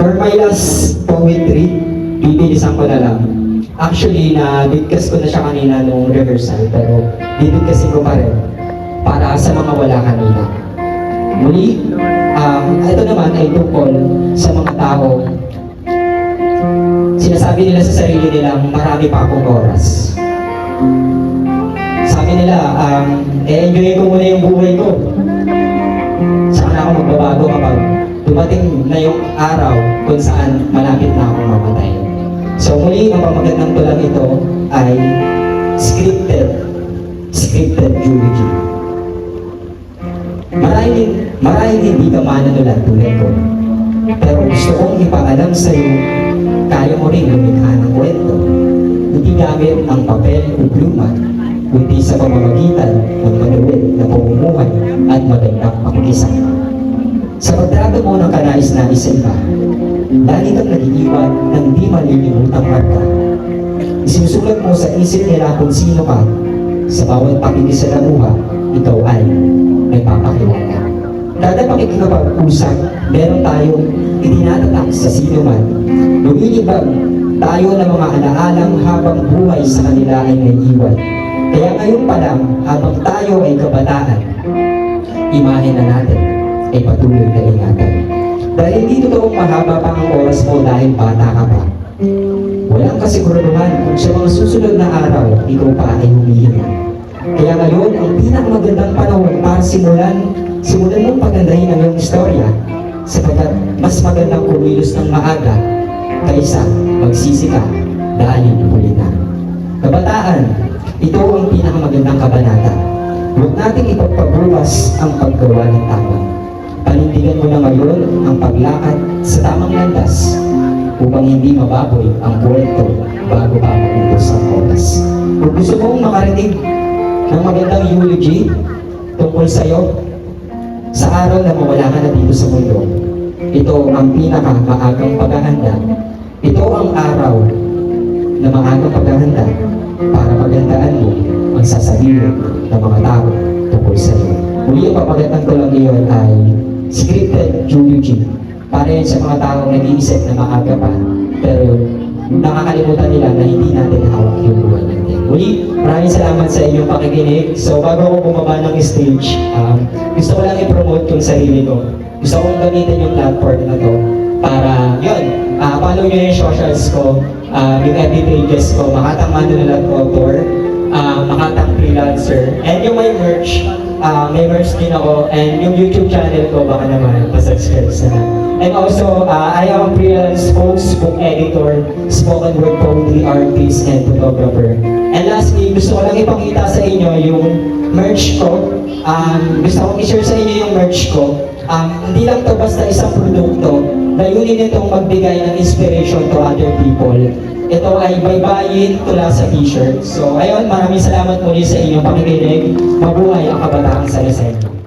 For my last poetry, bibilisan ko na lang. Actually, na-bigkas ko na siya kanina nung rehearsal, pero bibigkasin ko pa rin para sa mga wala kanina. Muli, ito naman ay tungkol sa mga tao. Sinasabi nila sa sarili nilang marami pa akong oras. Sabi nila, enjoy ko muna yung buhay ko. Saka na ako magbabago kapag dumating na yung araw kung saan malapit na akong mamatay. So muli, ang pamagat ng tulang ito ay scripted eulogy. Marahil hindi ka manunulat tulad ko, pero gusto kong ipaalam sa'yo, kaya mo rin lumikha ng kwento, hindi gamit ang papel o pluma, kundi sa pamamagitan ng maluwid na pamumuhay at magandang pakikisa. Sa pagtrato mo ng kanais-nais sa iba, lagi kang nag-iiwan ng di malilimutang marka. Isinusulat mo sa isip nila kung sino ka. Sa bawat pakikisalamuha, ikaw ay nagpapakilala. Kada pakikipag-usap, meron tayong itinatatak sa sino man. Lumilibag tayo ng mga alaalang habang buhay sa kanila ay naiiwan. Kaya ngayon pa lang, habang tayo ay kabataan, imahe na natin ay patuloy na ingatan. Dahil hindi totoong mahaba pa ang oras mo dahil bata ka pa. Walang kasiguraduhan kung sa mga susunod na araw, ikaw pa ay humihinga. Kaya ngayon, ang pinakamagandang panahon para simulan mong pagandahin ang iyong istorya, sapagkat mas magandang kumilos ng maaga kaysa magsisi ka dahil huli na. Kabataan, ito ang pinakamagandang kabanata. Huwag nating ipagpabukas ang paggawa ng tama. Panindigan mo na ngayon ang paglakad sa tamang landas upang hindi mababoy ang kwento bago pa maubos ang oras. Kung gusto mong makarinig ng magandang eulogy tungkol sa iyo, sa araw na mawala ka na dito sa mundo, ito ang pinakamaagang paghahanda. Ito ang araw na maagang paghahanda para paghandaan mo ang sasabihin ng mga tao tungkol sa iyo. Muli ang papagandang ko lang iyon ay scripted eulogy. Para yan sa mga taong nag-iisip na maaga pa, pero nakakalimutan nila na hindi natin hawak yung buhay natin. Muli, maraming salamat sa inyong pakikinig. So bago ako bumaba ng stage, gusto ko lang i-promote yung sarili ko. Gusto kong gamitin yung platform na to para, yun, follow nyo yung socials ko, yung FB pages ko, Makatang Manunulat Author, Makatang Freelancer, and yung may merch, may merch din ako, and yung YouTube channel ko, baka naman, pasubscribe sana. And also, I am a freelance host, book editor, spoken word poetry artist, and photographer. And lastly, gusto ko lang ipakita sa inyo yung merch ko. Gusto kong i-share sa inyo yung merch ko. Hindi lang to basta isang produkto, layunin itong magbigay ng inspiration to other people. Ito ay baybayin tula sa t-shirt. So ayun, maraming salamat muli sa inyong pakikinig. Mabuhay ang kabataang Salesiano.